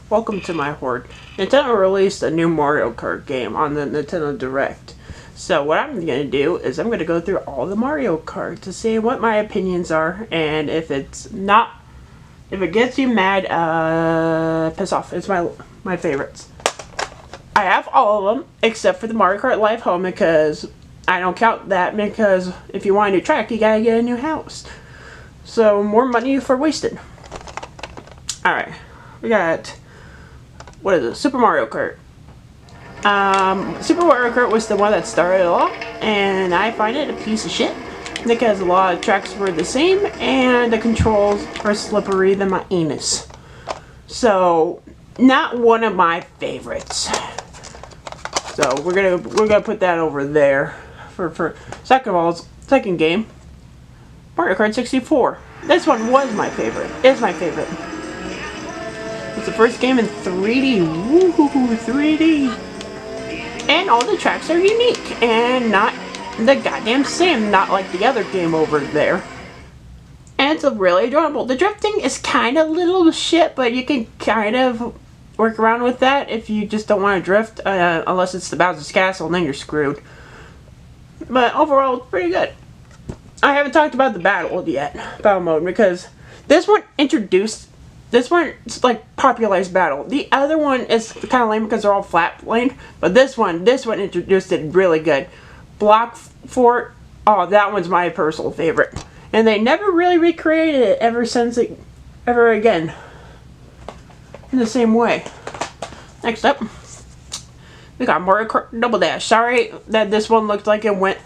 welcome to my horde. Nintendo released a new Mario Kart game on the Nintendo Direct. So what I'm going to do is I'm going to go through all the Mario Kart to see what my opinions are, and if it gets you mad, piss off. It's my favorites. I have all of them except for the Mario Kart Live Home because I don't count that because if you want a new track, you gotta get a new house. So more money for wasted. Alright, we got, what is it, Super Mario Kart. Super Mario Kart was the one that started it all, and I find it a piece of shit because a lot of tracks were the same and the controls are slippery than my anus. So, not one of my favorites. So we're gonna put that over there for second game, Mario Kart 64. This one was my favorite. It's my favorite. It's the first game in 3D. Woohoo, 3D. And all the tracks are unique and not the goddamn same, not like the other game over there. And it's really adorable. The drifting is kind of little shit, but you can kind of work around with that if you just don't want to drift, unless it's the Bowser's Castle, and then you're screwed. But overall, it's pretty good. I haven't talked about the battle mode, because this one like popularized battle. The other one is kind of lame because they're all flat laned, but this one introduced it really good. Block Fort, oh, that one's my personal favorite, and they never really recreated it ever again in the same way. Next up, we got Mario Kart Double Dash. Sorry that this one looked like it went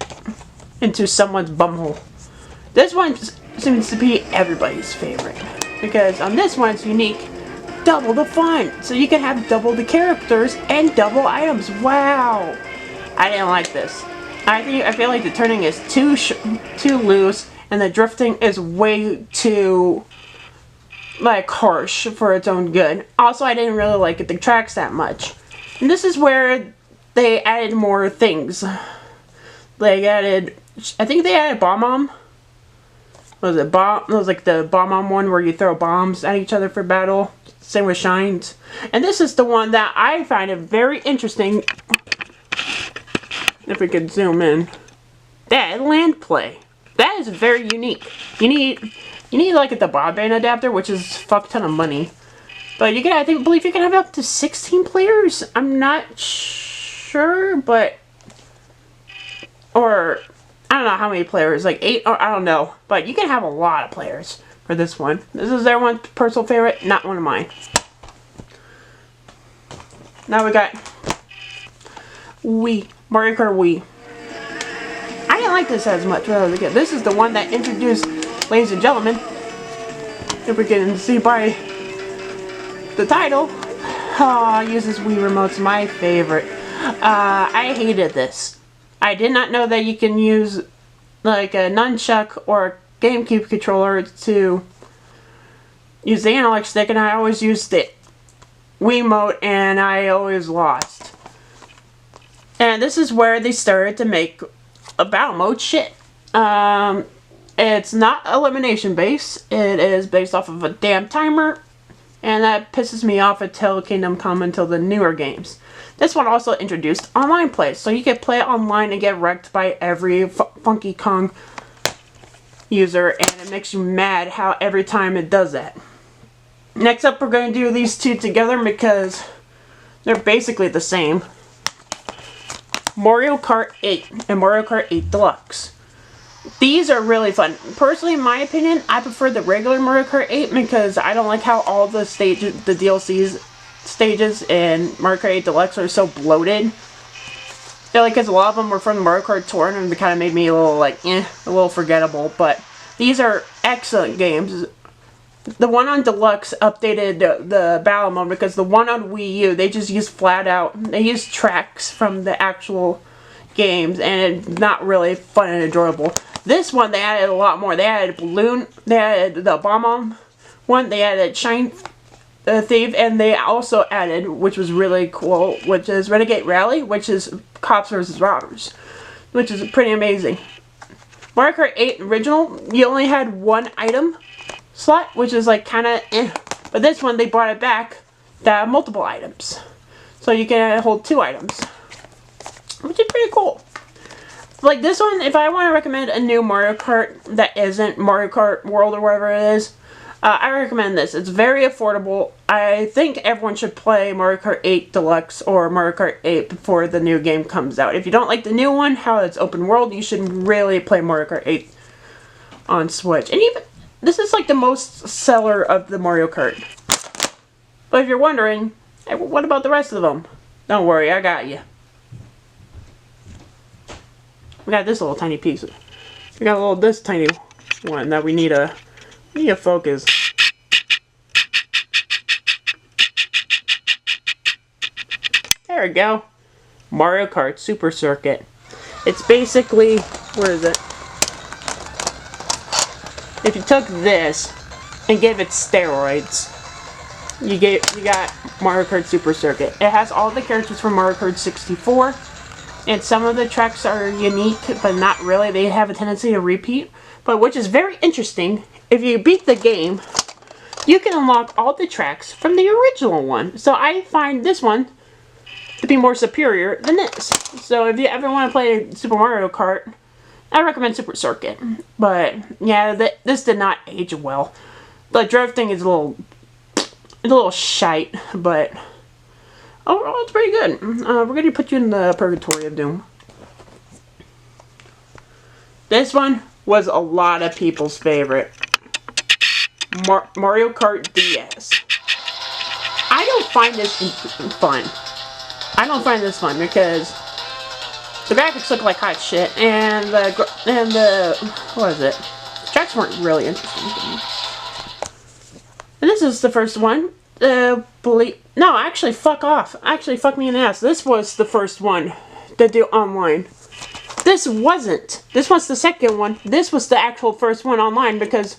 into someone's bumhole. This one seems to be everybody's favorite because on this one it's unique. Double the fun, so you can have double the characters and double items. Wow, I didn't like this. I feel like the turning is too loose, and the drifting is way too like harsh for its own good. Also, I didn't really like the tracks that much. And this is where they added more things. I think they added Bomb-Bomb. It was like the Bomb-Bomb one where you throw bombs at each other for battle. Same with Shines. And this is the one that I find it very interesting. If we could zoom in. That land play. That is very unique. You need like the broadband adapter, which is a fuck ton of money. But you can, I believe you can have up to 16 players. I'm not sure, but or I don't know how many players, like 8 or I don't know. But you can have a lot of players for this one. This is everyone's personal favorite, not one of mine. Now we got Mario Kart Wii. I didn't like this as much when I was a kid. This is the one that introduced, ladies and gentlemen, if we can see by the title, uses Wii remotes, my favorite. I hated this. I did not know that you can use like a nunchuck or a GameCube controller to use the analog stick, and I always used the Wiimote and I always lost. And this is where they started to make a battle mode shit. It's not elimination based. It is based off of a damn timer. And that pisses me off until Kingdom Come, until the newer games. This one also introduced online play. So you can play online and get wrecked by every Funky Kong user. And it makes you mad how every time it does that. Next up, we're going to do these two together because they're basically the same. Mario Kart 8 and Mario Kart 8 Deluxe. These are really fun. Personally, in my opinion, I prefer the regular Mario Kart 8 because I don't like how all the stages, the DLCs stages in Mario Kart 8 Deluxe are so bloated. I feel like because a lot of them were from the Mario Kart Tour and it kind of made me a little like, a little forgettable. But these are excellent games. The one on Deluxe updated the battle mode because the one on Wii U, they just use flat out, they use tracks from the actual games and it's not really fun and enjoyable. This one, they added a lot more. They added Balloon, they added the Bomb-Bomb one, they added Shine Thief, and they also added, which was really cool, which is Renegade Rally, which is Cops vs. Robbers, which is pretty amazing. Mario Kart 8 Original, you only had one item slot, which is like kind of eh. But this one, they brought it back that have multiple items. So you can hold 2 items, which is pretty cool. Like this one, if I want to recommend a new Mario Kart that isn't Mario Kart World or whatever it is, I recommend this. It's very affordable. I think everyone should play Mario Kart 8 Deluxe or Mario Kart 8 before the new game comes out. If you don't like the new one, how it's open world, you should really play Mario Kart 8 on Switch. And even, this is like the most seller of the Mario Kart. But if you're wondering, hey, what about the rest of them? Don't worry, I got you. We got this little tiny piece. We got this tiny one that we need to focus. There we go. Mario Kart Super Circuit. It's basically, where is it? If you took this and gave it steroids, you got Mario Kart Super Circuit. It has all the characters from Mario Kart 64, and some of the tracks are unique, but not really. They have a tendency to repeat, but which is very interesting. If you beat the game, you can unlock all the tracks from the original one. So I find this one to be more superior than this. So if you ever want to play Super Mario Kart, I recommend Super Circuit. But yeah, this did not age well. The drifting is a little shite, but overall it's pretty good. We're going to put you in the Purgatory of Doom. This one was a lot of people's favorite. Mario Kart DS. I don't find this fun. I don't find this fun because the graphics look like hot shit, and the what is it? The tracks weren't really interesting to me. And this is the first one. No, actually, fuck off. Actually, fuck me in the ass. This was the first one to do online. This wasn't. This was the second one. This was the actual first one online because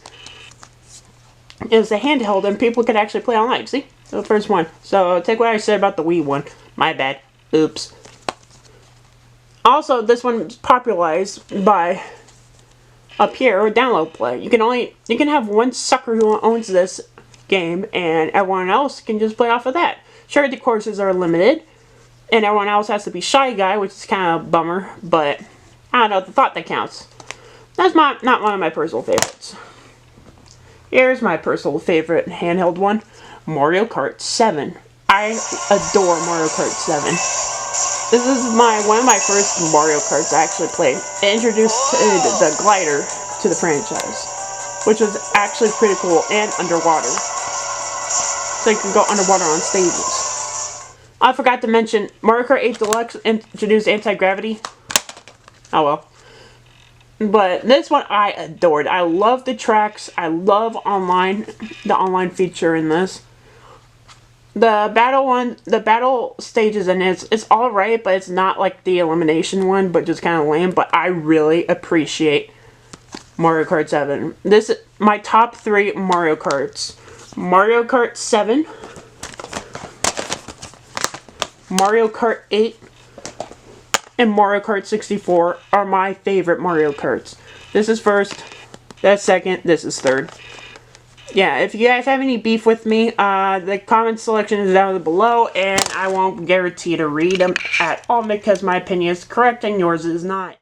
it was a handheld and people could actually play online. See? The first one. So take what I said about the Wii one. My bad. Oops. Also, this one was popularized by up here, download play. You can have one sucker who owns this game and everyone else can just play off of that. Sure, the courses are limited and everyone else has to be Shy Guy, which is kind of a bummer, but I don't know, the thought that counts. That's not one of my personal favorites. Here's my personal favorite handheld one, Mario Kart 7. I adore Mario Kart 7. This is one of my first Mario Karts I actually played. It introduced the glider to the franchise, which was actually pretty cool, and underwater. So you can go underwater on stages. I forgot to mention, Mario Kart 8 Deluxe introduced anti-gravity. Oh well. But this one I adored. I love the tracks. I love the online feature in this. The battle stages in it's alright, but it's not like the elimination one, but just kind of lame. But I really appreciate Mario Kart 7. This is my top 3 Mario Karts. Mario Kart 7, Mario Kart 8, and Mario Kart 64 are my favorite Mario Karts. This is first, that's second, this is third. Yeah, if you guys have any beef with me, the comment selection is down below, and I won't guarantee to read them at all because my opinion is correct and yours is not.